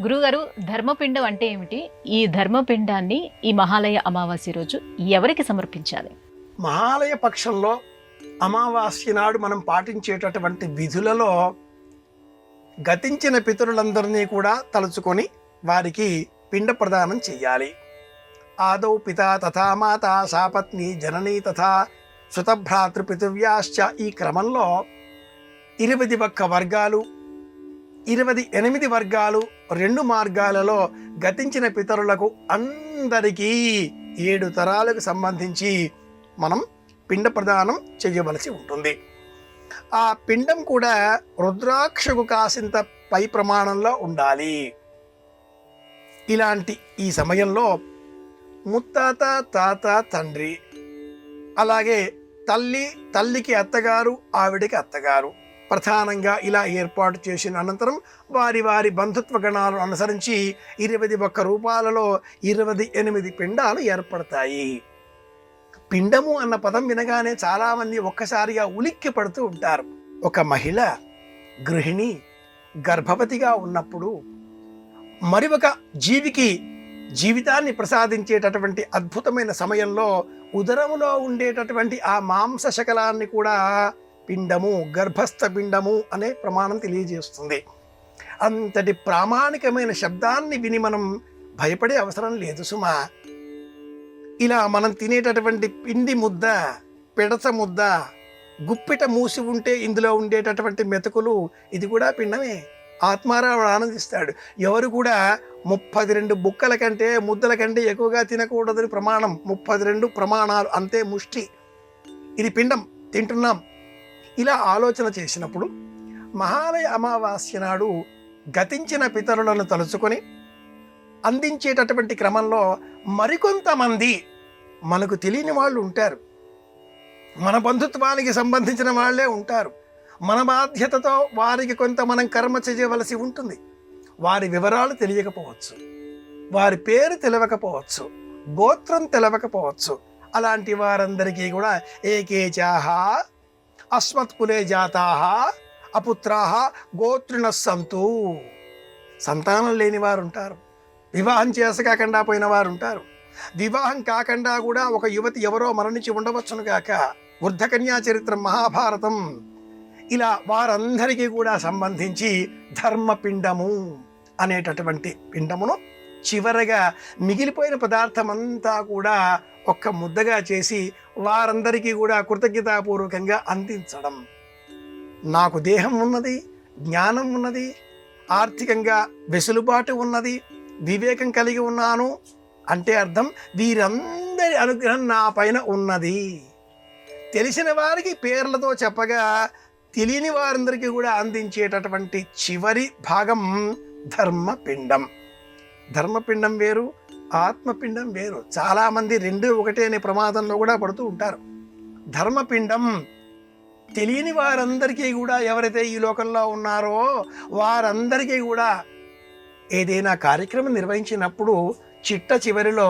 గురుగారు, ధర్మపిండం అంటే ఏమిటి? ఈ ధర్మపిండాన్ని ఈ మహాలయ అమావాస్య రోజు ఎవరికి సమర్పించాలి? మహాలయ పక్షంలో అమావాస్య నాడు మనం పాటించేటటువంటి విధులలో గతించిన పితరులందరినీ కూడా తలుచుకొని వారికి పిండ ప్రదానం చెయ్యాలి. ఆదౌ పితా తథా మాత సాపత్ని జననీ తథా సుతభ్రాతృపితృవ్యాశ్చ ఈ క్రమంలో 21 వర్గాలు 28 వర్గాలు 2 మార్గాలలో గతించిన పితరులకు అందరికీ 7 తరాలకు సంబంధించి మనం పిండ ప్రదానం చేయవలసి ఉంటుంది. ఆ పిండం కూడా రుద్రాక్షకు కాసింత పై ప్రమాణంలో ఉండాలి. ఇలాంటి ఈ సమయంలో ముత్తాత, తాత, తండ్రి, అలాగే తల్లికి అత్తగారు, ఆవిడికి అత్తగారు ప్రధానంగా ఇలా ఏర్పాటు చేసిన అనంతరం వారి వారి బంధుత్వ గణాలను అనుసరించి 21 రూపాలలో 28 పిండాలు ఏర్పడతాయి. పిండము అన్న పదం వినగానే చాలామంది ఒక్కసారిగా ఉలిక్కి పడుతూ ఉంటారు. ఒక మహిళ గృహిణి గర్భవతిగా ఉన్నప్పుడు మరి ఒక జీవికి జీవితాన్ని ప్రసాదించేటటువంటి అద్భుతమైన సమయంలో ఉదరములో ఉండేటటువంటి ఆ మాంస శకలాన్ని కూడా పిండము, గర్భస్థ పిండము అనే ప్రమాణం తెలియజేస్తుంది. అంతటి ప్రామాణికమైన శబ్దాన్ని విని మనం భయపడే అవసరం లేదు సుమా. ఇలా మనం తినేటటువంటి పిండి ముద్ద, పిడత ముద్ద, గుప్పిట మూసి ఉంటే ఇందులో ఉండేటటువంటి మెతుకులు, ఇది కూడా పిండమే. ఆత్మారావు ఆనందిస్తాడు. ఎవరు కూడా 32 బుక్కల కంటే ముద్దల కంటే ఎక్కువగా తినకూడదని ప్రమాణం. 32 ప్రమాణాలు అంతే ముష్టి. ఇది పిండం, తింటున్నాం. ఇలా ఆలోచన చేసినప్పుడు మహాలయ అమావాస్య నాడు గతించిన పితరులను తలుచుకొని అందించేటటువంటి క్రమంలో మరికొంతమంది మనకు తెలియని వాళ్ళు ఉంటారు. మన బంధుత్వానికి సంబంధించిన వాళ్ళే ఉంటారు. మన బాధ్యతతో వారికి కొంత మనం కర్మ చేయవలసి ఉంటుంది. వారి వివరాలు తెలియకపోవచ్చు, వారి పేరు తెలియకపోవచ్చు, గోత్రం తెలియకపోవచ్చు. అలాంటి వారందరికీ కూడా ఏకేచాహ అస్మత్కులే జాతాహ అపుత్రాహ గోత్రిణ సంతు. సంతానం లేని వారు ఉంటారు, వివాహం చేసుకోకుండా పోయిన వారు ఉంటారు, వివాహం కాకుండా కూడా ఒక యువతి ఎవరో మరణించి ఉండవచ్చును గాక. వృద్ధకన్యా చరిత్రం, మహాభారతం. ఇలా వారందరికీ కూడా సంబంధించి ధర్మపిండము అనేటటువంటి పిండమును చివరగా మిగిలిపోయిన పదార్థం అంతా కూడా ఒక్క ముద్దగా చేసి వారందరికీ కూడా కృతజ్ఞతాపూర్వకంగా అందించడం. నాకు దేహం ఉన్నది, జ్ఞానం ఉన్నది, ఆర్థికంగా వెసులుబాటు ఉన్నది, వివేకం కలిగి ఉన్నాను అంటే అర్థం వీరందరి అనుగ్రహం నా పైన ఉన్నది. తెలిసిన వారికి పేర్లతో చెప్పగా తెలియని వారందరికీ కూడా అందించేటటువంటి చివరి భాగం ధర్మపిండం. ధర్మపిండం వేరు, ఆత్మపిండం వేరు. చాలామంది 2 ఒకటే అనే ప్రమాదంలో కూడా పడుతూ ఉంటారు. ధర్మపిండం తెలియని వారందరికీ కూడా, ఎవరైతే ఈ లోకంలో ఉన్నారో వారందరికీ కూడా ఏదైనా కార్యక్రమం నిర్వహించినప్పుడు చిట్ట చివరిలో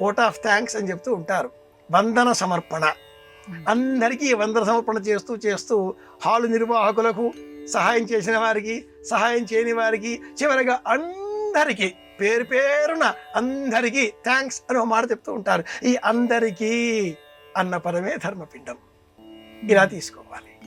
ఓట్ ఆఫ్ థ్యాంక్స్ అని చెప్తూ ఉంటారు. వందన సమర్పణ. అందరికీ వందన సమర్పణ చేస్తూ చేస్తూ హాలు నిర్వాహకులకు, సహాయం చేసిన వారికి, సహాయం చేయని వారికి, చివరిగా అందరికీ పేరు పేరున అందరికీ థ్యాంక్స్ అని ఒక మాట చెప్తూ ఉంటారు. ఈ అందరికీ అన్న పదమే ధర్మపిండం. ఇలా తీసుకోవాలి.